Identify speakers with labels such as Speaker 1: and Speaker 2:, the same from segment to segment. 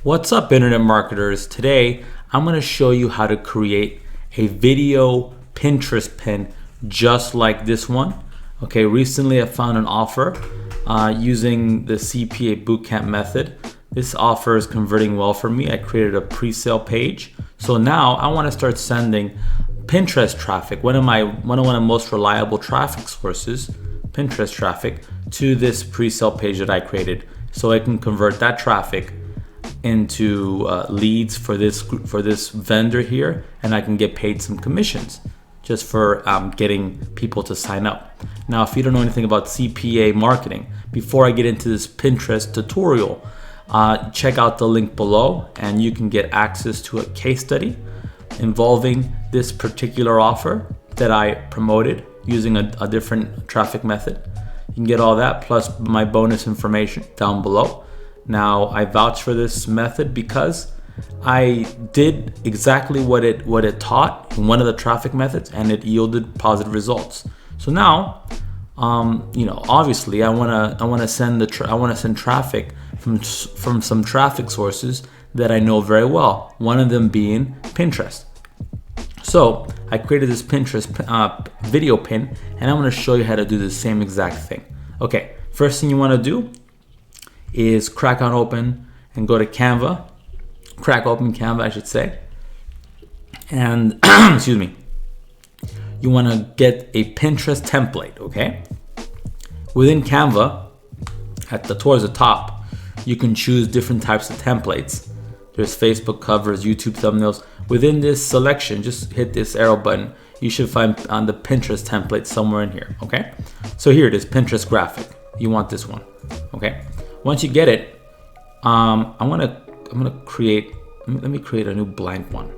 Speaker 1: What's up, internet marketers? Today, I'm going to show you how to create a video Pinterest pin just like this one. Okay, recently I found an offer using the CPA bootcamp method. This offer is converting well for me. I created a pre-sale page. So now I want to start sending Pinterest traffic, one of my most reliable traffic sources, Pinterest traffic, to this pre-sale page that I created, so I can convert that traffic into leads for this vendor here, and I can get paid some commissions just for getting people to sign up. Now, if you don't know anything about CPA marketing, before I get into this Pinterest tutorial, check out the link below and you can get access to a case study involving this particular offer that I promoted using a different traffic method. You can get all that plus my bonus information down below. Now, I vouch for this method because I did exactly what it taught in one of the traffic methods, and it yielded positive results. So now, obviously, I want to send traffic from some traffic sources that I know very well. One of them being Pinterest. So I created this Pinterest video pin, and I'm going to show you how to do the same exact thing. Okay, first thing you want to do is crack open and go to Canva. Crack open Canva, I should say. And excuse me. You want to get a Pinterest template, okay? Within Canva, towards the top, you can choose different types of templates. There's Facebook covers, YouTube thumbnails. Within this selection, just hit this arrow button. You should find on the Pinterest template somewhere in here, okay? So here it is, Pinterest graphic. You want this one, okay? Once you get it, I'm gonna create. Let me create a new blank one.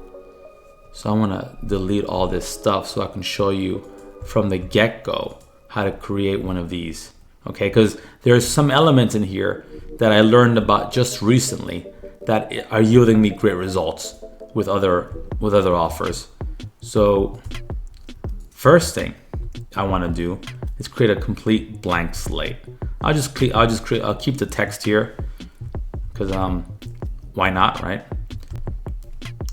Speaker 1: So I want to delete all this stuff so I can show you from the get-go how to create one of these. Okay, because there's some elements in here that I learned about just recently that are yielding me great results with other offers. So first thing I want to do is create a complete blank slate. I'll keep the text here because why not, right?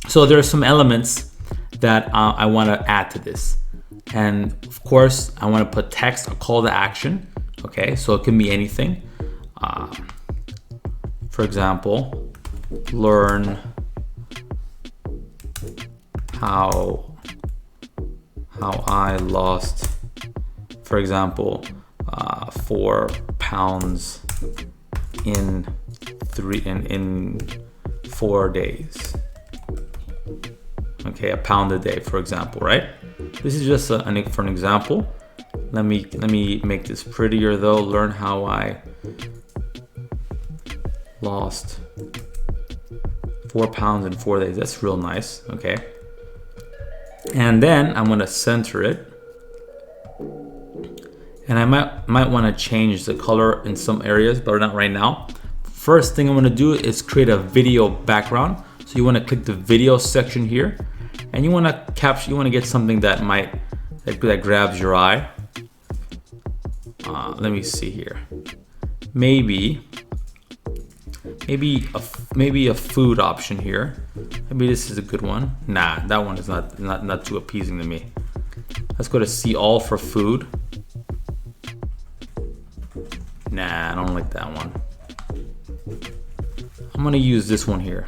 Speaker 1: So there are some elements that I want to add to this, and of course I want to put text, a call to action. Okay, so it can be anything. For example, learn how I lost, for example, 4 pounds in 4 days. Okay, a pound a day, for example, right? This is just for an example. Let me make this prettier though. Learn how I lost 4 pounds in 4 days. That's real nice. Okay. And then I'm gonna center it. And I might want to change the color in some areas, but not right now. First thing I'm gonna do is create a video background. So you want to click the video section here, and you want to get something that grabs your eye. Let me see here. Maybe a food option here. Maybe this is a good one. Nah, that one is not too appeasing to me. Let's go to see all for food. Nah, I don't like that one. I'm gonna use this one here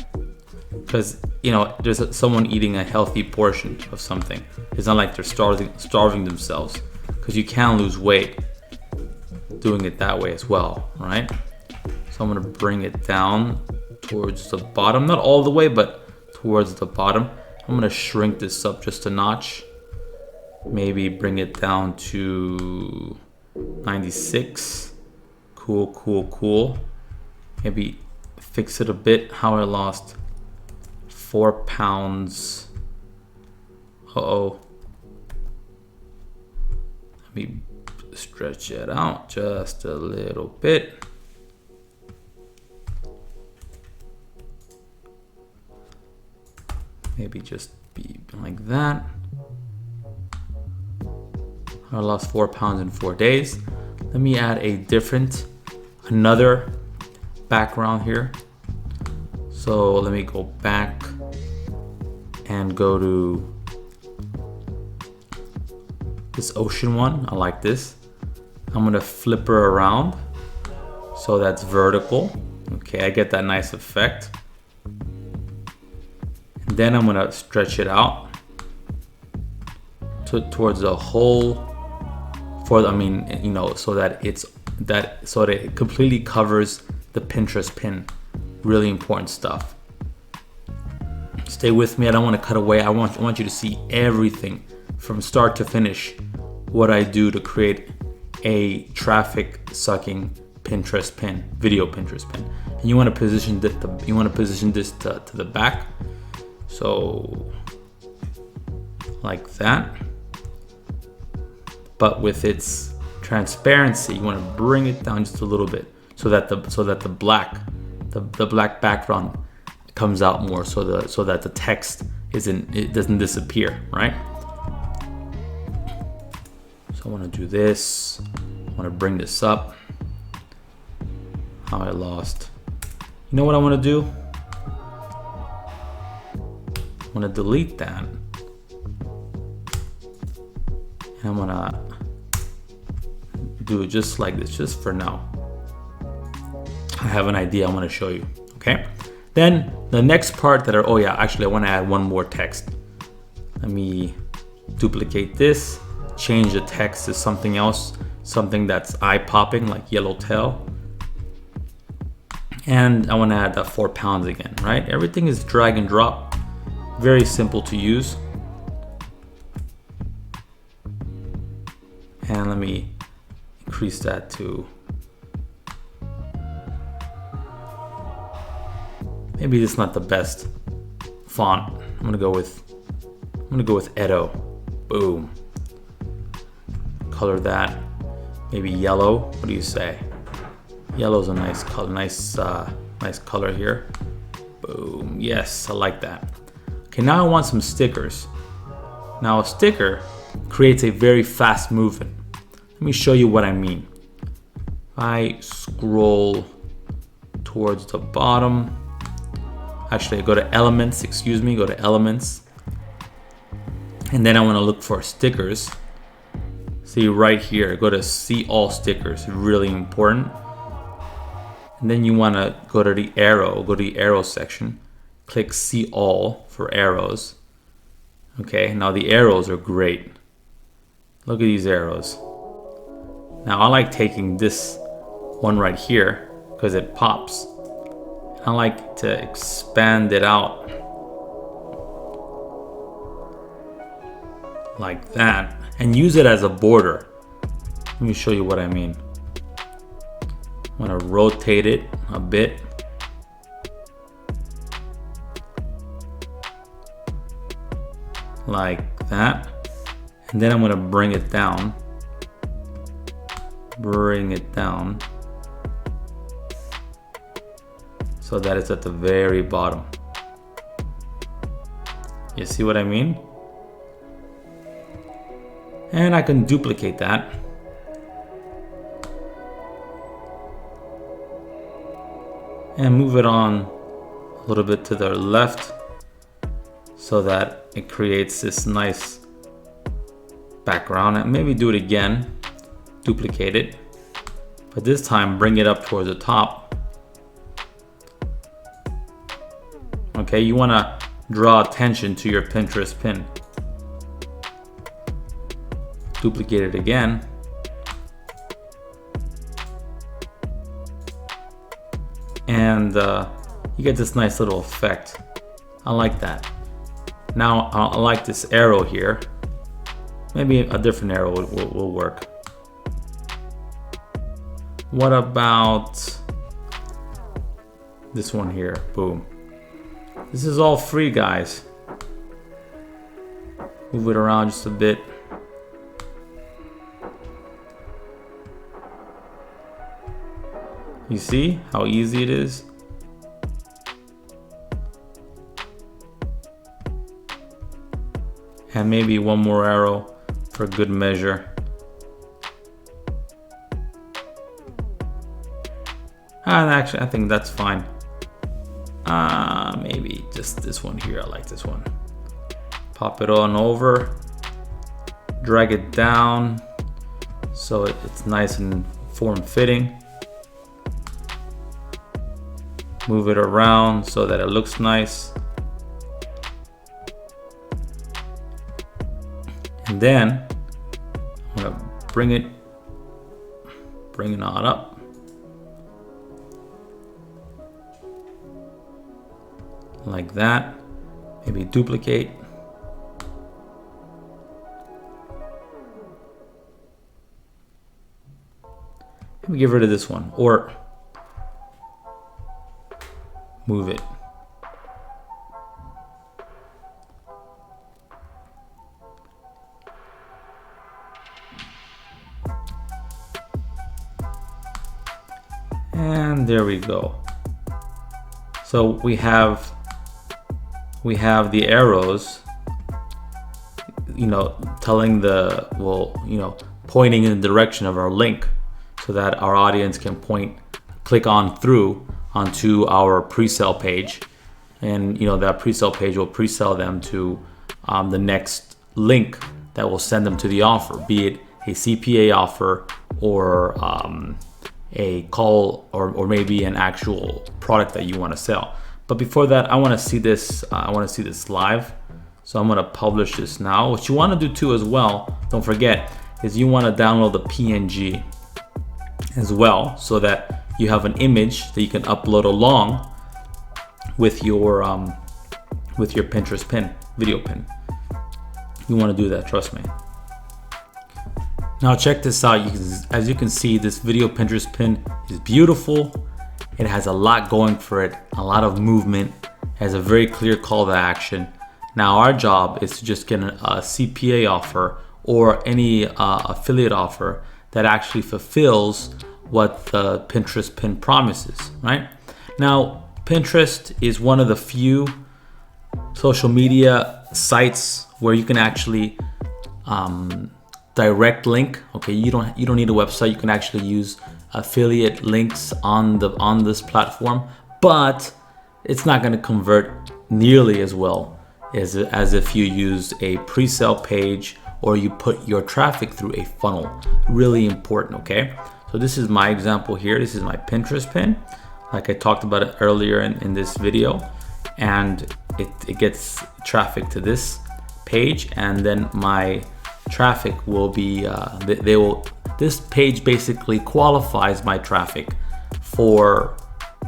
Speaker 1: because there's someone eating a healthy portion of something. It's not like they're starving themselves, because you can lose weight doing it that way as well, right? So I'm gonna bring it down towards the bottom, not all the way, but towards the bottom. I'm gonna shrink this up just a notch. Maybe bring it down to 96. Cool. Maybe fix it a bit. How I lost 4 pounds. Let me stretch it out just a little bit. Maybe just be like that. I lost 4 pounds in 4 days. Let me add another background here. So let me go back and go to this ocean one. I like this. I'm gonna flip her around so that's vertical. Okay, I get that nice effect. And then I'm gonna stretch it out towards the whole, so that it completely covers the Pinterest pin. Really important stuff. Stay with me. I don't want to cut away. I want you to see everything from start to finish. What I do to create a traffic sucking Pinterest pin, video Pinterest pin. And you want to position this to the back. So like that. But with its transparency, you want to bring it down just a little bit so that the black background comes out more, so that the text doesn't disappear, right? So I want to do this. I want to bring this up. How I lost. You know what I want to do? I want to delete that. And I'm gonna do it just like this, just for now. I have an idea I want to show you. Okay. Then the next part I want to add one more text. Let me duplicate this, change the text to something else, something that's eye-popping, like yellowtail. And I want to add that 4 pounds again, right? Everything is drag and drop, very simple to use. And let me increase that to, maybe this is not the best font. I'm gonna go with Edo. Boom. Color that, maybe yellow. What do you say? Yellow's a nice color, nice color here. Boom. Yes, I like that. Okay, now I want some stickers. Now a sticker creates a very fast movement. Let me show you what I mean. If I scroll towards the bottom, actually I go to elements, go to elements. And then I want to look for stickers. See right here, go to see all stickers, really important. And then you want to go to the arrow section, click see all for arrows. Okay, now the arrows are great. Look at these arrows. Now I like taking this one right here because it pops. I like to expand it out like that and use it as a border. Let me show you what I mean. I'm gonna rotate it a bit. Like that. And then I'm gonna bring it down. So that it's at the very bottom. You see what I mean? And I can duplicate that. And move it on a little bit to the left so that it creates this nice background. And maybe do it again, duplicate it, but this time bring it up towards the top. Okay, you want to draw attention to your Pinterest pin. Duplicate it again. And you get this nice little effect. I like that. Now I like this arrow here. Maybe a different arrow will work. What about this one here? Boom. This is all free, guys. Move it around just a bit. You see how easy it is? And maybe one more arrow for good measure. And actually, I think that's fine. Maybe just this one here. I like this one. Pop it on over, drag it down so it's nice and form-fitting. Move it around so that it looks nice. And then I'm gonna bring it on up. Like that. Maybe duplicate. Let me get rid of this one, or move it. And there we go. So we have the arrows, telling pointing in the direction of our link, so that our audience can click on through onto our pre-sale page, and that pre-sale page will pre-sell them to the next link that will send them to the offer, be it a CPA offer or a call or maybe an actual product that you want to sell. But before that, I want to see this. I want to see this live. So I'm going to publish this now. What you want to do too as well, don't forget, is you want to download the PNG as well, so that you have an image that you can upload along with your Pinterest pin, video pin. You want to do that, trust me. Now check this out. As you can see, this video Pinterest pin is beautiful. It has a lot going for it, a lot of movement. It has a very clear call to action. Now our job is to just get a CPA offer or any affiliate offer that actually fulfills what the Pinterest pin promises, right? Now, Pinterest is one of the few social media sites where you can actually direct link. Okay, you don't need a website. You can actually use affiliate links on this platform, but it's not going to convert nearly as well as if you use a pre-sale page or you put your traffic through a funnel. Really important, okay? So this is my example here. This is my Pinterest pin, like I talked about it earlier in this video, and it gets traffic to this page, and then my traffic will be this page basically qualifies my traffic for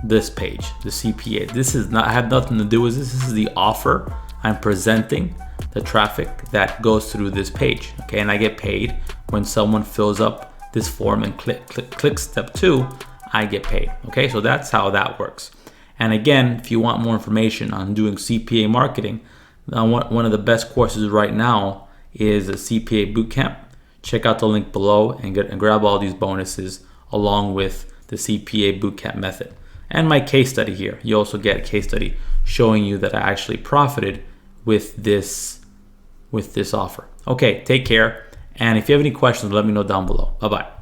Speaker 1: this page, the CPA. This is not, I have nothing to do with this. This is the offer I'm presenting, the traffic that goes through this page. Okay, and I get paid when someone fills up this form and click step 2, I get paid. Okay, so that's how that works. And again, if you want more information on doing CPA marketing, one of the best courses right now is a CPA bootcamp. Check out the link below and grab all these bonuses along with the CPA bootcamp method. And my case study here. You also get a case study showing you that I actually profited with this offer. Okay, take care. And if you have any questions, let me know down below. Bye-bye.